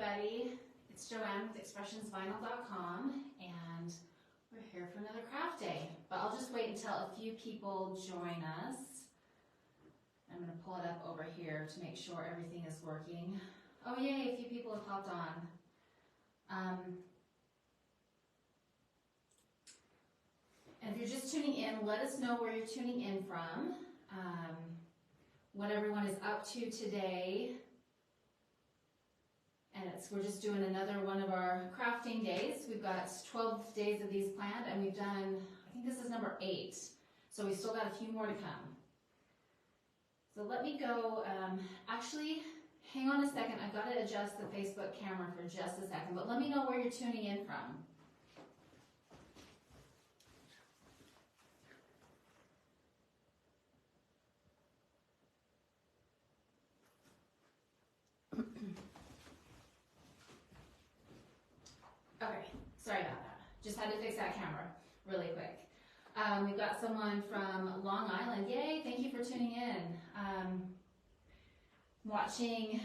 everybody. It's Joanne with expressionsvinyl.com, and we're here for another craft day. But I'll just wait until a few people join us. I'm going to pull it up over here to make sure everything is working. Oh yay, a few people have hopped on. And if you're just tuning in, let us know where you're tuning in from, what everyone is up to today. And we're just doing another one of our crafting days. We've got 12 days of these planned, and we've done, I think this is number 8. So we still got a few more to come. So let me go, actually, hang on a second. I've got to adjust the Facebook camera for just a second, but let me know where you're tuning in from. Okay, sorry about that. Just had to fix that camera really quick. We've got someone from Long Island. Yay, thank you for tuning in. Watching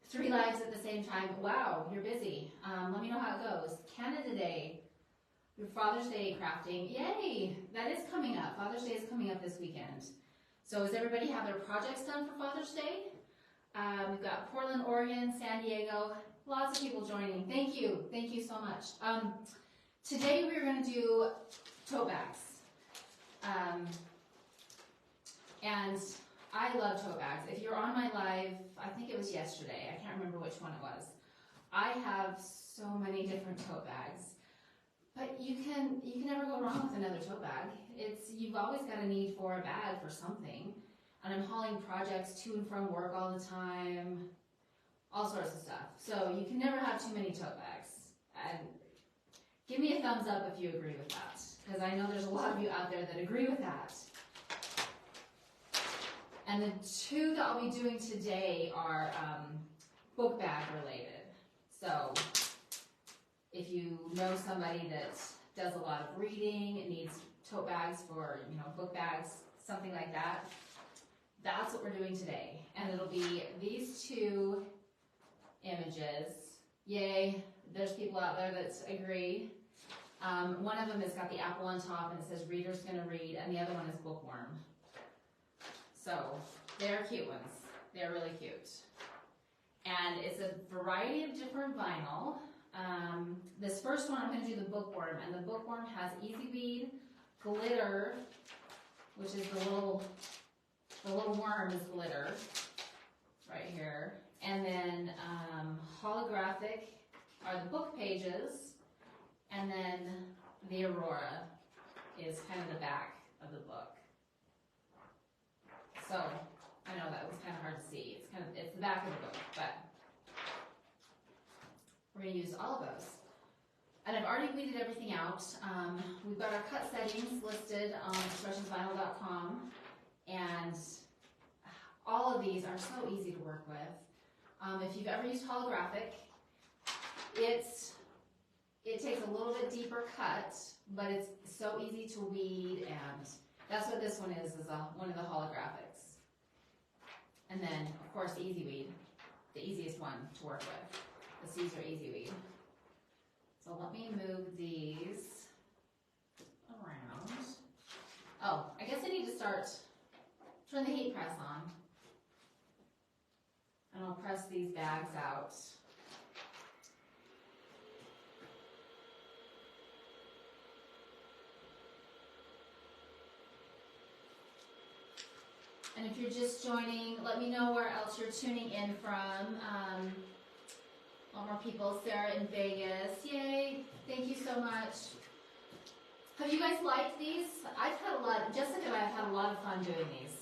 3 lives at the same time. Wow, you're busy. Let me know how it goes. Canada Day, your Father's Day crafting. Yay, that is coming up. Father's Day is coming up this weekend. So does everybody have their projects done for Father's Day? We've got Portland, Oregon, San Diego. Lots of people joining. Thank you so much. Today we're going to do tote bags. And I love tote bags. If you're on my live, I think it was yesterday, I can't remember which one it was. I have so many different tote bags. But you can never go wrong with another tote bag. You've always got a need for a bag for something. And I'm hauling projects to and from work all the time. All sorts of stuff. So you can never have too many tote bags. And give me a thumbs up if you agree with that, because I know there's a lot of you out there that agree with that. And the 2 that I'll be doing today are book bag related. So if you know somebody that does a lot of reading and needs tote bags for, book bags, something like that, that's what we're doing today. And it'll be these 2 images. Yay, there's people out there that agree. One of them has got the apple on top and it says reader's gonna read, and the other one is bookworm. So they're cute ones. They're really cute. And it's a variety of different vinyl. This first one I'm gonna do the bookworm, and the bookworm has Easy Weed, glitter, which is the little worm is glitter right here. And then holographic are the book pages, and then the aurora is kind of the back of the book. So I know that was kind of hard to see. It's the back of the book, but we're going to use all of those. And I've already weeded everything out. We've got our cut settings listed on expressionsvinyl.com, and all of these are so easy to work with. If you've ever used holographic, it takes a little bit deeper cut, but it's so easy to weed, and that's what this one is one of the holographics. And then, of course, the Easy Weed, the easiest one to work with, the Caesar Easy Weed. So let me move these around. Oh, I guess I need to turn the heat press on. And I'll press these bags out. And if you're just joining, let me know where else you're tuning in from. A lot more people. Sarah in Vegas. Yay. Thank you so much. Have you guys liked these? Jessica and I have had a lot of fun doing these.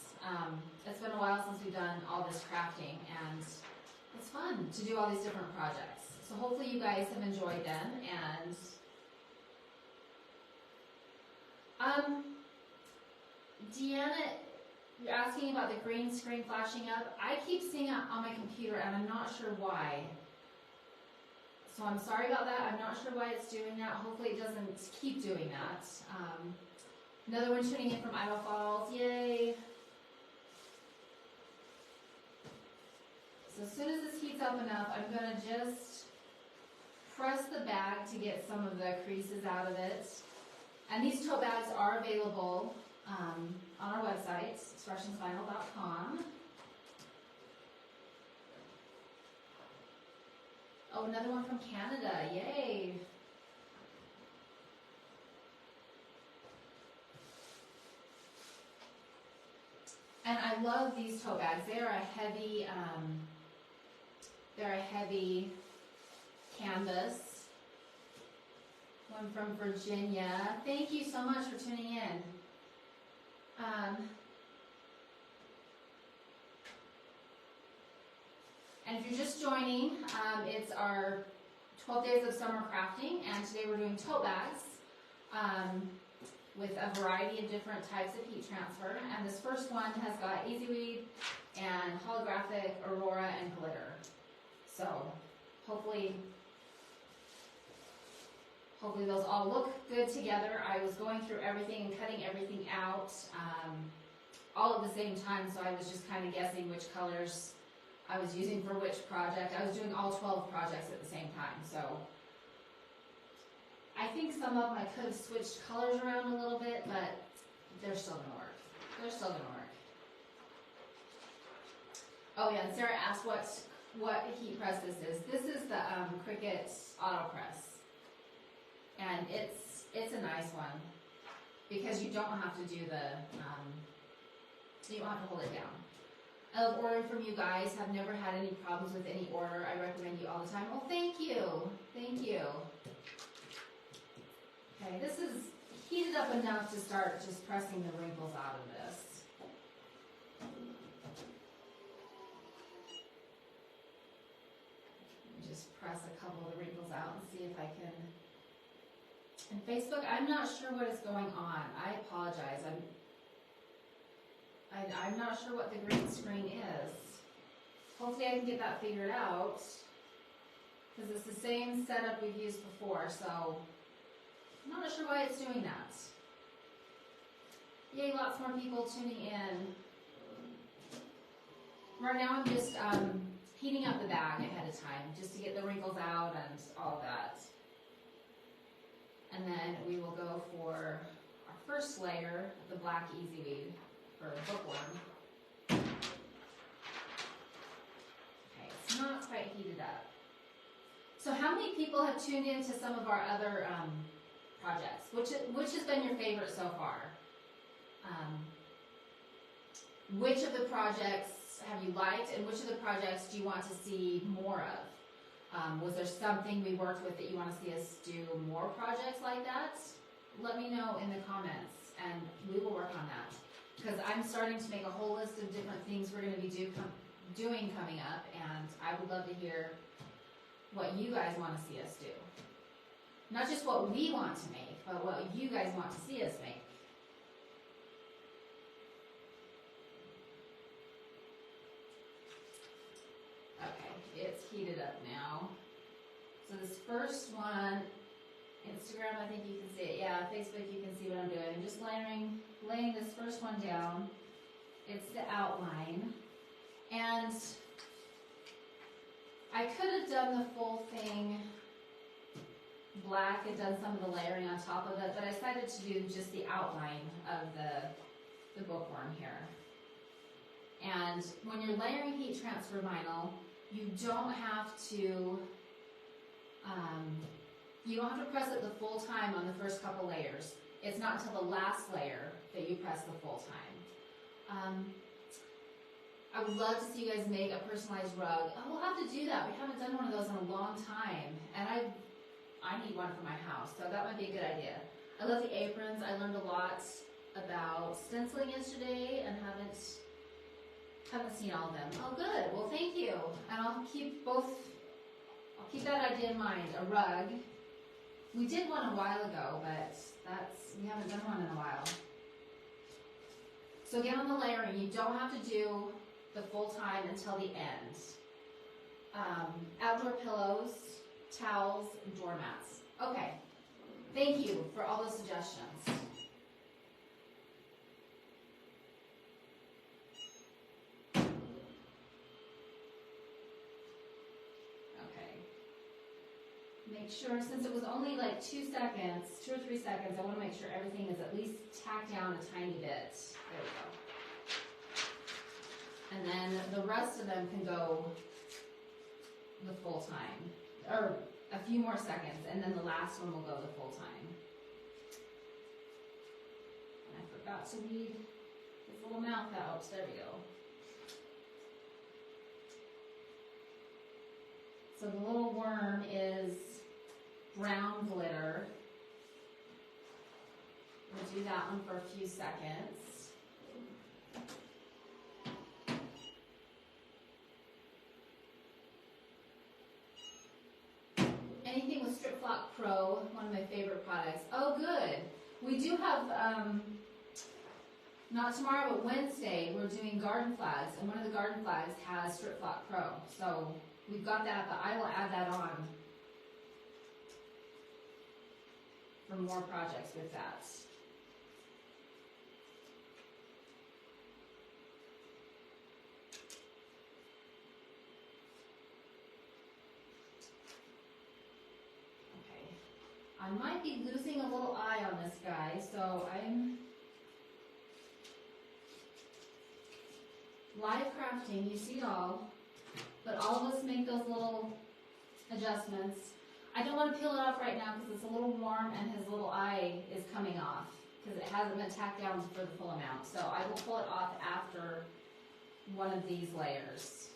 It's been a while since we've done all this crafting, and it's fun to do all these different projects. So hopefully you guys have enjoyed them. And Deanna, you're asking about the green screen flashing up. I keep seeing it on my computer, and I'm not sure why. So I'm sorry about that. I'm not sure why it's doing that. Hopefully it doesn't keep doing that. Another one tuning in from Idaho Falls. Yay. So as soon as this heats up enough, I'm gonna just press the bag to get some of the creases out of it. And these tote bags are available on our website, expressionsvinyl.com. Oh, another one from Canada, yay! And I love these tote bags. They're a heavy canvas. One from Virginia. Thank you so much for tuning in. And if you're just joining, it's our 12 days of summer crafting, and today we're doing tote bags with a variety of different types of heat transfer. And this first one has got Easy Weed and holographic aurora and glitter. So hopefully those all look good together. I was going through everything and cutting everything out all at the same time, so I was just kind of guessing which colors I was using for which project. I was doing all 12 projects at the same time, so I think some of them I could have switched colors around a little bit, but they're still gonna work. They're still gonna work. Oh yeah, and Sarah asked what heat press this is. This is the Cricut Auto Press. And it's a nice one because you don't have to do you don't have to hold it down. I love ordering from you guys. Have never had any problems with any order. I recommend you all the time. Well, thank you. Thank you. Okay, this is heated up enough to start just pressing the wrinkles out of this. Just press a couple of the wrinkles out and see if I can. And Facebook, I'm not sure what is going on. I apologize. I'm not sure what the green screen is. Hopefully I can get that figured out, because it's the same setup we've used before, so I'm not sure why it's doing that. Yay, lots more people tuning in. Right now I'm just heating up the bag ahead of time, just to get the wrinkles out and all of that. And then we will go for our first layer of the black Easy Weed for bookworm. Okay, it's not quite heated up. So how many people have tuned in to some of our other projects? Which has been your favorite so far? Which of the projects have you liked, and which of the projects do you want to see more of? Was there something we worked with that you want to see us do more projects like that? Let me know in the comments, and we will work on that. Because I'm starting to make a whole list of different things we're going to be doing coming up, and I would love to hear what you guys want to see us do. Not just what we want to make, but what you guys want to see us make. It's heated up now. So this first one, Instagram, I think you can see it. Yeah, Facebook, you can see what I'm doing. I'm just laying this first one down. It's the outline. And I could have done the full thing black and done some of the layering on top of it, but I decided to do just the outline of the bookworm here. And when you're layering heat transfer vinyl, you don't have to press it the full time on the first couple layers. It's not until the last layer that you press the full time. I would love to see you guys make a personalized rug. Oh, we'll have to do that. We haven't done one of those in a long time, and I need one for my house, so that might be a good idea. I love the aprons. I learned a lot about stenciling yesterday and haven't seen all of them. Oh, good. Well, thank you. And I'll keep that idea in mind. A rug. We did one a while ago, but we haven't done one in a while. So again, on the layering, you don't have to do the full time until the end. Outdoor pillows, towels, and doormats. Okay. Thank you for all the suggestions. Make sure, since it was only like 2 seconds, 2 or 3 seconds, I want to make sure everything is at least tacked down a tiny bit. There we go. And then the rest of them can go the full time, or a few more seconds, and then the last one will go the full time. And I forgot to weed his little mouth out. There we go. So the little worm is brown glitter. We'll do that one for a few seconds. Anything with Strip Flock Pro, one of my favorite products. Oh, good. We do have, not tomorrow, but Wednesday, we're doing garden flags, and one of the garden flags has Strip Flock Pro. So we've got that, but I will add that on for more projects with that. I might be losing a little eye on this guy, so I'm live crafting, you see it all, but all of us make those little adjustments. I don't want to peel it off right now because it's a little warm and his little eye is coming off because it hasn't been tacked down for the full amount. So I will pull it off after one of these layers.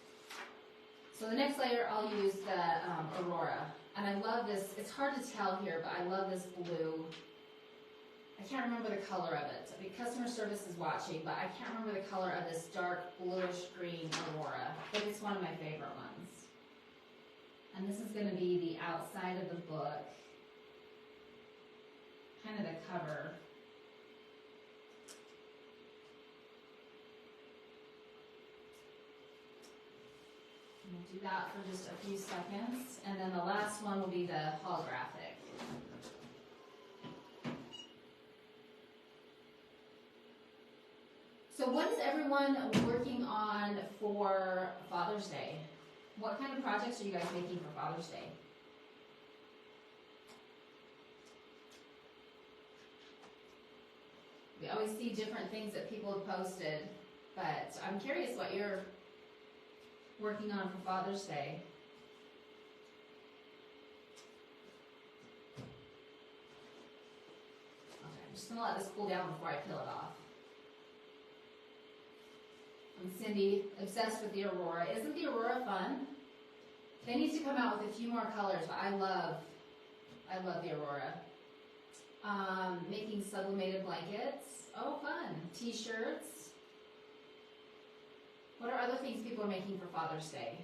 So the next layer I'll use the Aurora. And I love this, it's hard to tell here, but I love this blue. I can't remember the color of it. I mean, customer service is watching, but I can't remember the color of this dark bluish green Aurora. But it's one of my favorite ones. And this is going to be the outside of the book. Kind of the cover. We'll do that for just a few seconds, and then the last one will be the holographic. So what is everyone working on for Father's Day? What kind of projects are you guys making for Father's Day? We always see different things that people have posted, but I'm curious what you're working on for Father's Day. Okay, I'm just going to let this cool down before I peel it off. And Cindy, obsessed with the Aurora. Isn't the Aurora fun? They need to come out with a few more colors, but I love the Aurora. Making sublimated blankets. Oh, fun. T-shirts. What are other things people are making for Father's Day?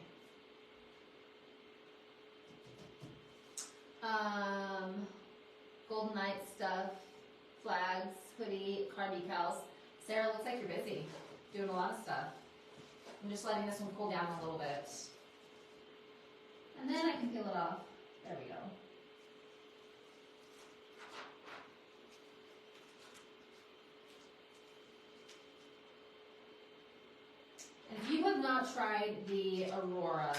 Golden Night stuff, flags, hoodie, car decals. Sarah, looks like you're busy, doing a lot of stuff. I'm just letting this one cool down a little bit. And then I can peel it off. There we go. If you have not tried the Aurora,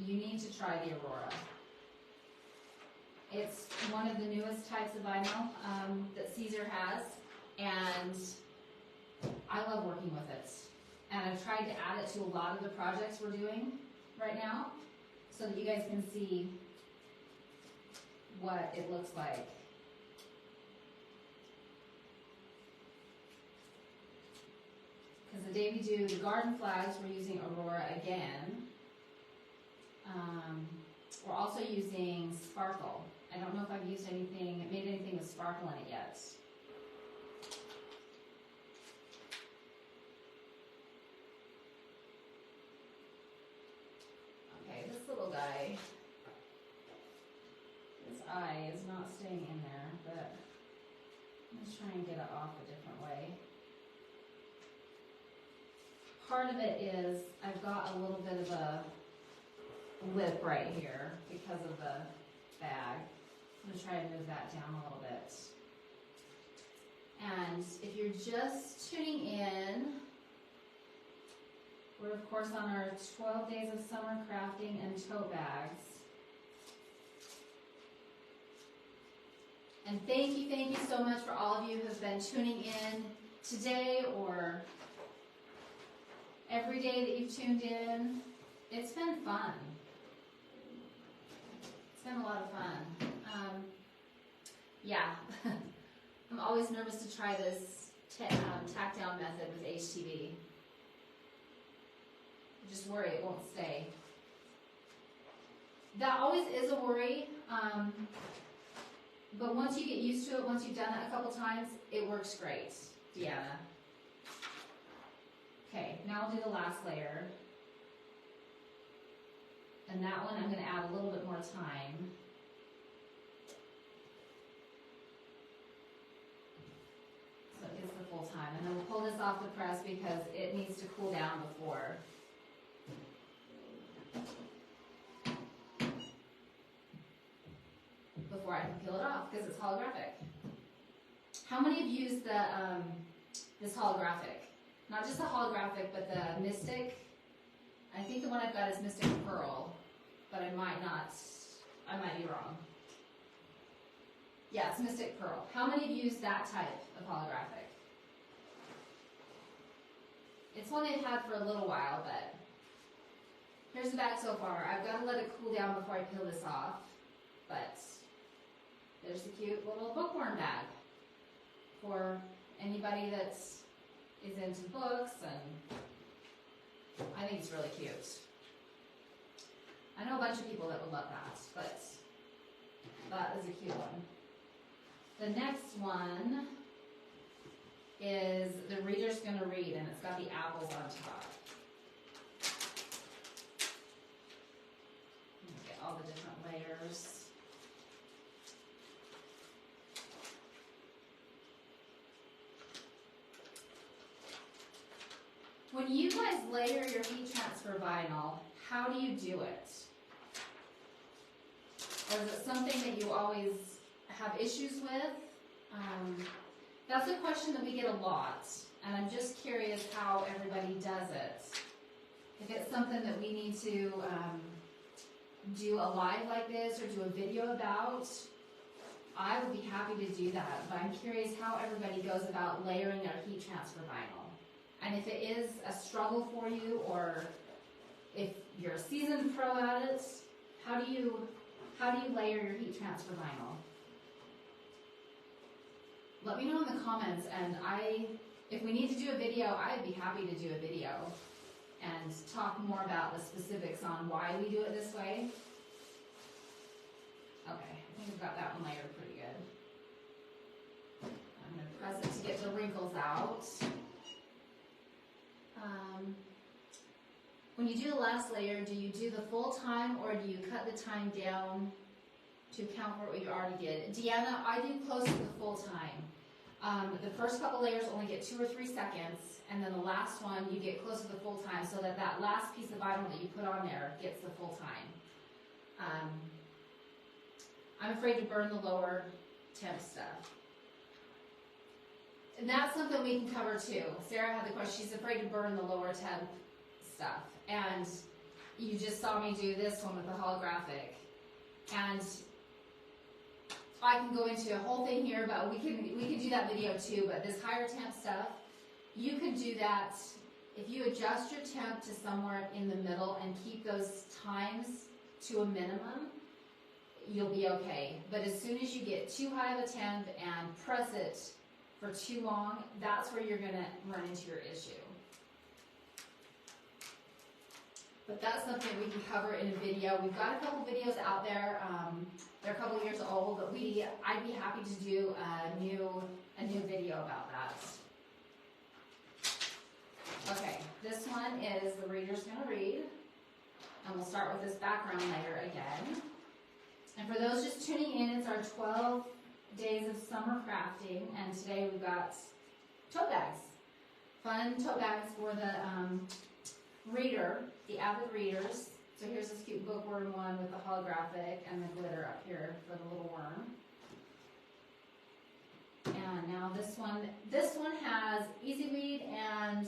you need to try the Aurora. It's one of the newest types of vinyl that Caesar has, and I love working with it. And I've tried to add it to a lot of the projects we're doing right now, so that you guys can see what it looks like. Because the day we do the garden flags, we're using Aurora again. We're also using Sparkle. I don't know if I've used anything, made anything with Sparkle in it yet. Okay, this little guy, his eye is not staying in there, but I'm just trying to get it off a different way. Part of it is I've got a little bit of a lip right here because of the bag. I'm going to try to move that down a little bit. And if you're just tuning in, we're of course on our 12 days of summer crafting and tote bags. And thank you so much for all of you who have been tuning in today or every day that you've tuned in. It's been fun. It's been a lot of fun. Yeah, I'm always nervous to try this tack down method with HTV. I just worry it won't stay. That always is a worry, but once you get used to it, once you've done it a couple times, it works great, Deanna. Okay, now I'll do the last layer. And that one I'm going to add a little bit more time. So it gets the full time. And then we'll pull this off the press because it needs to cool down before. I can peel it off because it's holographic. How many of you used the this holographic? Not just the holographic, but the Mystic. I think the one I've got is Mystic Pearl, but I might be wrong. Yeah, it's Mystic Pearl. How many of you used that type of holographic? It's one they've had for a little while, but here's the back so far. I've got to let it cool down before I peel this off, but there's the cute little bookworm bag for anybody that is into books, and I think it's really cute. I know a bunch of people that would love that, but that is a cute one. The next one is The Reader's Gonna Read, and it's got the apples on top. Get all the different layers. When you guys layer your heat transfer vinyl, how do you do it? Or is it something that you always have issues with? That's a question that we get a lot, and I'm just curious how everybody does it. If it's something that we need to do a live like this or do a video about, I would be happy to do that, but I'm curious how everybody goes about layering their heat transfer vinyl. And if it is a struggle for you, or if you're a seasoned pro at it, how do you layer your heat transfer vinyl? Let me know in the comments, and if we need to do a video, I'd be happy to do a video and talk more about the specifics on why we do it this way. Okay, I think I've got that one layered pretty good. I'm going to press it to get the wrinkles out. When you do the last layer, do you do the full time or do you cut the time down to account for what you already did? Deanna, I do close to the full time. The first couple layers only get 2 or 3 seconds, and then the last one you get close to the full time so that that last piece of vinyl that you put on there gets the full time. I'm afraid to burn the lower temp stuff. And that's something we can cover too. Sarah had the question, she's afraid to burn the lower temp stuff. And you just saw me do this one with the holographic. And I can go into a whole thing here, but we can do that video too. But this higher temp stuff, you can do that if you adjust your temp to somewhere in the middle and keep those times to a minimum, you'll be okay. But as soon as you get too high of a temp and press it for too long, that's where you're going to run into your issue. But that's something we can cover in a video. We've got a couple videos out there. They're a couple years old, but I'd be happy to do a new video about that. Okay, this one is The Reader's Gonna Read. And we'll start with this background layer again. And for those just tuning in, it's our 12 days of summer crafting, and today we've got tote bags. Fun tote bags for the reader, the avid readers. So here's this cute bookworm one with the holographic and the glitter up here for the little worm. And now this one has Easy Weed and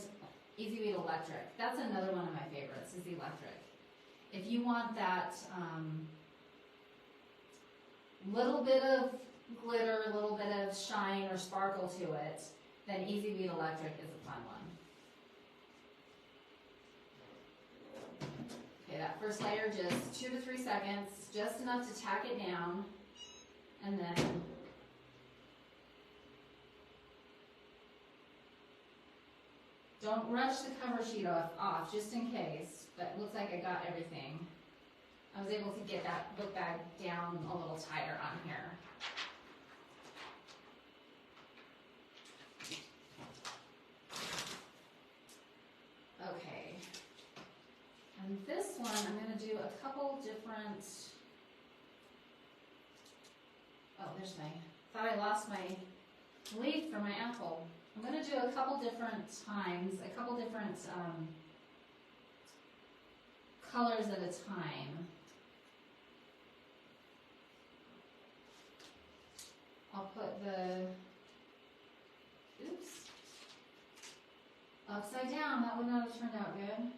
Easy Weed Electric. That's another one of my favorites, is the electric. If you want that little bit of glitter, a little bit of shine or sparkle to it, then Easy Bead Electric is a fun one. Okay, that first layer, just 2 to 3 seconds, just enough to tack it down, and then don't rush the cover sheet off just in case, but it looks like I got everything. I was able to get that book bag down a little tighter on here. Okay. And this one, I'm going to do a couple different, oh, there's thought I lost my leaf for my apple. I'm going to do a couple different times, a couple different colors at a time. I'll put the, oops, upside down. That would not have turned out good.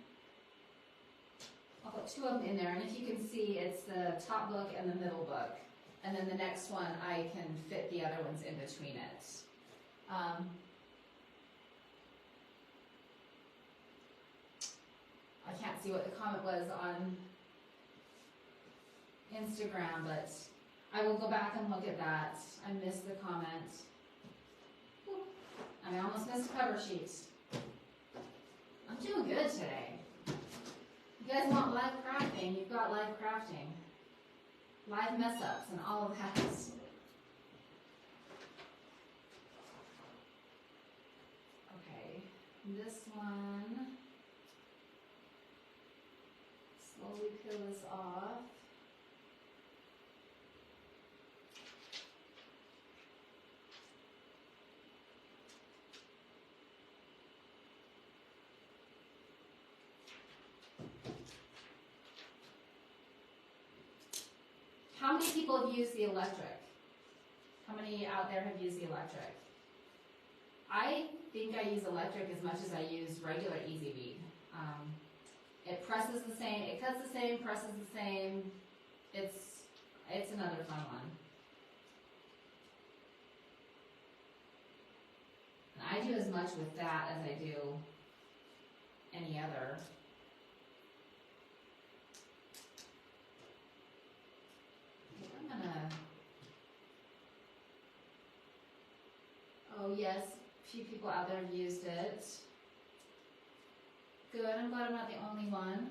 I'll put 2 of them in there, and if you can see, it's the top book and the middle book. And then the next one, I can fit the other ones in between it. I can't see what the comment was on Instagram, but I will go back and look at that. I missed the comment. I almost missed a cover sheet. I'm doing good today. You guys want live crafting? You've got live crafting. Live mess ups and all of that. Okay, this one. Slowly peel this off. How many people have used the electric? How many out there have used the electric? I think I use electric as much as I use regular Easy Bead. It presses the same, it cuts the same, presses the same. It's another fun one. And I do as much with that as I do any other. I'm gonna, oh yes, a few people out there have used it. Good, I'm glad I'm not the only one.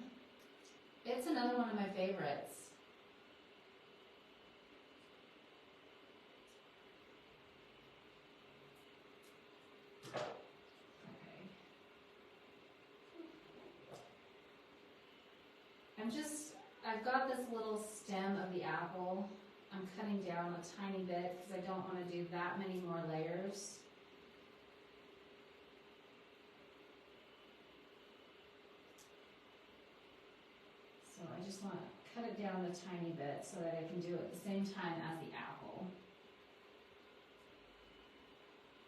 It's another one of my favorites. Okay. I've got this little stem of the apple. I'm cutting down a tiny bit because I don't want to do that many more layers. So I just want to cut it down a tiny bit so that I can do it at the same time as the apple.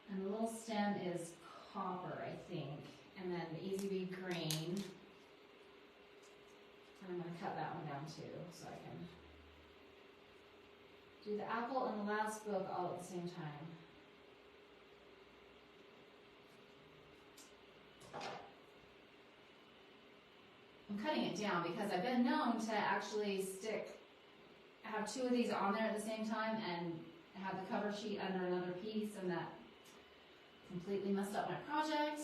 And the little stem is copper, I think, and then the Easy Bead green. And I'm going to cut that one down too so I can do the apple and the last book all at the same time. I'm cutting it down because I've been known to actually have 2 of these on there at the same time and have the cover sheet under another piece, and that completely messed up my project.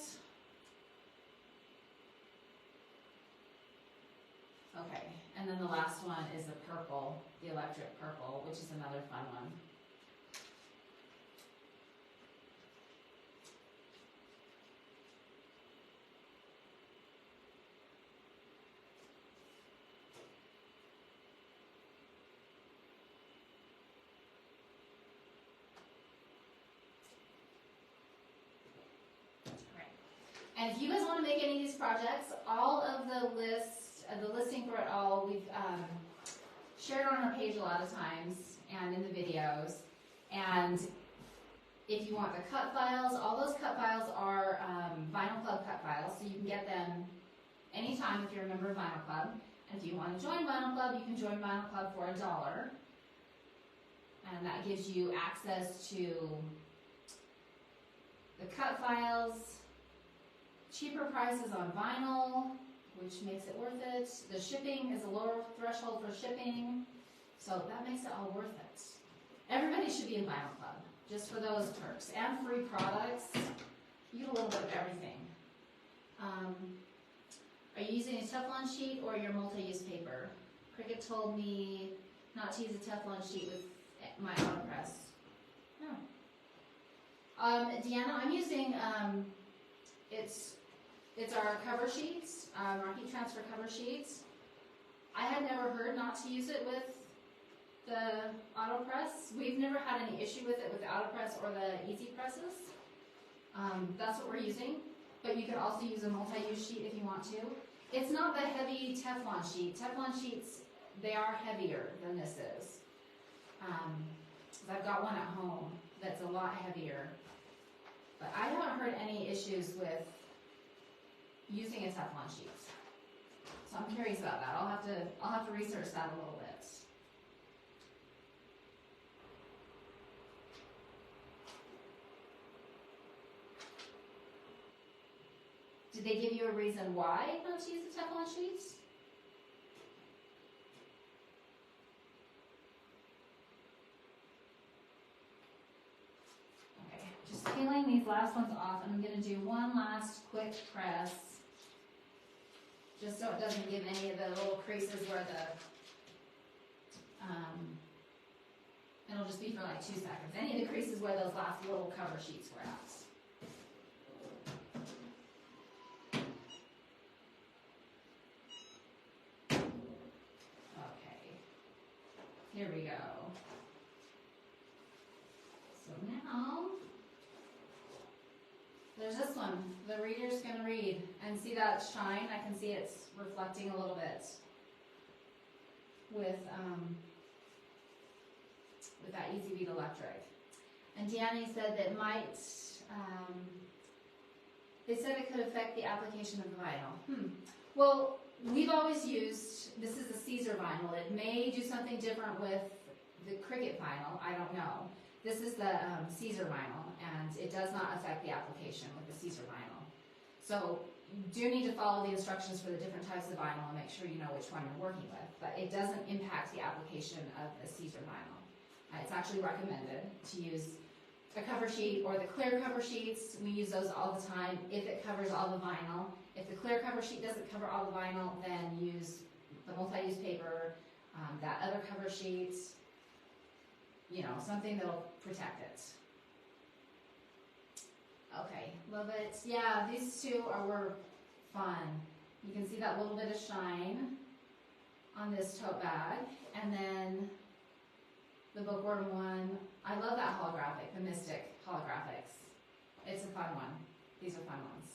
Okay, and then the last one is the purple, the electric purple, which is another fun one. And if you guys want to make any of these projects, all of the listing for it all, we've shared on our page a lot of times and in the videos. And if you want the cut files, all those cut files are Vinyl Club cut files, so you can get them anytime if you're a member of Vinyl Club. And if you want to join Vinyl Club, you can join Vinyl Club for $1. and that gives you access to the cut files, cheaper prices on vinyl, which makes it worth it. The shipping is a lower threshold for shipping, so that makes it all worth it. Everybody should be in Vinyl Club, just for those perks. And free products. You get a little bit of everything. Are you using a Teflon sheet or your multi-use paper? Cricket told me not to use a Teflon sheet with my AutoPress. No. Deanna, I'm using, it's our cover sheets, our heat transfer cover sheets. I had never heard not to use it with the AutoPress. We've never had any issue with it with the AutoPress or the Easy Presses. That's what we're using, but you can also use a multi-use sheet if you want to. It's not the heavy Teflon sheet. Teflon sheets, they are heavier than this is. I've got one at home that's a lot heavier, but I haven't heard any issues with using a Teflon sheet. So I'm curious about that. I'll have to research that a little bit. Did they give you a reason why not to use the Teflon sheets? Okay, just peeling these last ones off, and I'm going to do one last quick press, just so it doesn't give any of the little creases where the, it'll just be for like 2 seconds, any of the creases where those last little cover sheets were at. Here we go. So now, there's this one. The reader's going to read. And see that shine? I can see it's reflecting a little bit with that Easy Beat Electric. And Deanne said that might, they said it could affect the application of the vinyl. Well, we've always used, this is a Caesar vinyl. It may do something different with the Cricut vinyl, I don't know. This is the Caesar vinyl, and it does not affect the application with the Caesar vinyl. So you do need to follow the instructions for the different types of vinyl and make sure you know which one you're working with, but it doesn't impact the application of the Caesar vinyl. It's actually recommended to use a cover sheet or the clear cover sheets. We use those all the time if it covers all the vinyl. If the clear cover sheet doesn't cover all the vinyl, then use the multi-use paper, that other cover sheet, you know, something that'll protect it. Okay, love it. Yeah, these two were fun. You can see that little bit of shine on this tote bag. And then the bookworm one, I love that holographic, the Mystic holographics. It's a fun one. These are fun ones.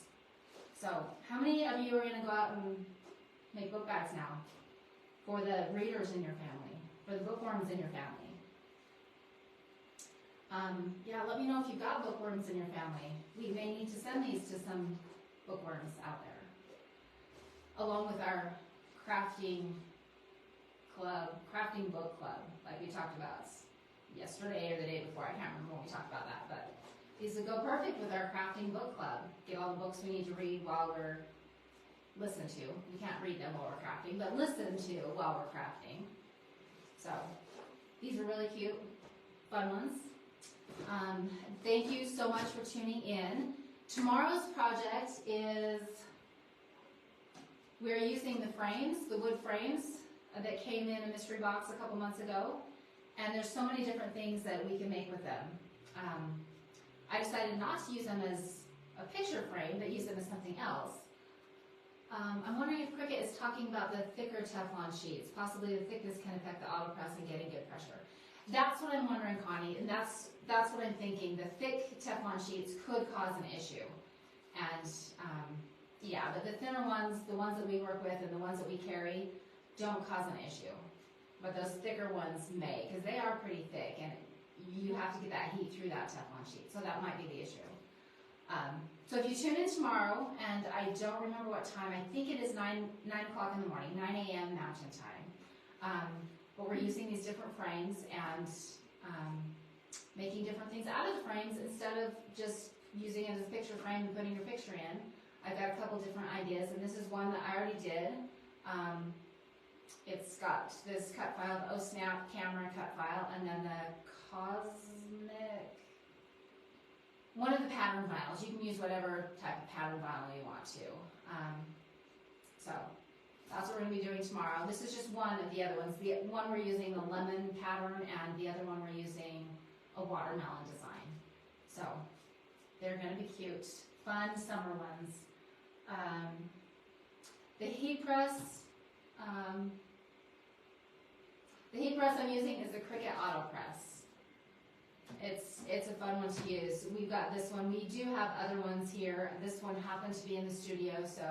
So, how many of you are going to go out and make book bags now? For the readers in your family, for the bookworms in your family. Yeah, let me know if you've got bookworms in your family. We may need to send these to some bookworms out there. Along with our crafting club, crafting book club, like we talked about yesterday or the day before. I can't remember when we talked about that, but these would go perfect with our crafting book club. Get all the books we need to read while we're listen to. We can't read them while we're crafting, but listen to while we're crafting. So these are really cute, fun ones. Thank you so much for tuning in. Tomorrow's project is we're using the frames, the wood frames that came in a mystery box a couple months ago, and there's so many different things that we can make with them. I decided not to use them as a picture frame, but use them as something else. I'm wondering if Cricut is talking about the thicker Teflon sheets. Possibly the thickness can affect the autopress and getting good pressure. That's what I'm wondering, Connie, and that's what I'm thinking. The thick Teflon sheets could cause an issue. And yeah, but the thinner ones, the ones that we work with and the ones that we carry, don't cause an issue. But those thicker ones may, because they are pretty thick, and you have to get that heat through that Teflon sheet. So that might be the issue. So if you tune in tomorrow, and I don't remember what time, I think it is 9 o'clock in the morning, 9 a.m. Mountain Time. But we're using these different frames, and making different things out of the frames instead of just using it as a picture frame and putting your picture in. I've got a couple different ideas, and this is one that I already did. It's got this cut file, the OSnap camera cut file, and then the Cosmic, one of the pattern files. You can use whatever type of pattern file you want to. So that's what we're going to be doing tomorrow. This is just one of the other ones. The one we're using the lemon pattern, and the other one we're using a watermelon design. So they're going to be cute, fun summer ones. The heat press I'm using is the Cricut Auto Press. It's a fun one to use. We've got this one. We do have other ones here. This one happened to be in the studio, so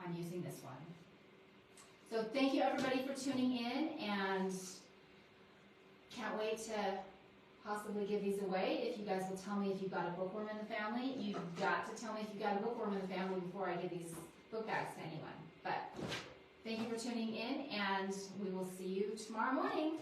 I'm using this one. So thank you everybody for tuning in, and can't wait to possibly give these away. If you guys will tell me if you've got a bookworm in the family. You've got to tell me if you've got a bookworm in the family before I give these book bags to anyone. But thank you for tuning in, and we will see you tomorrow morning.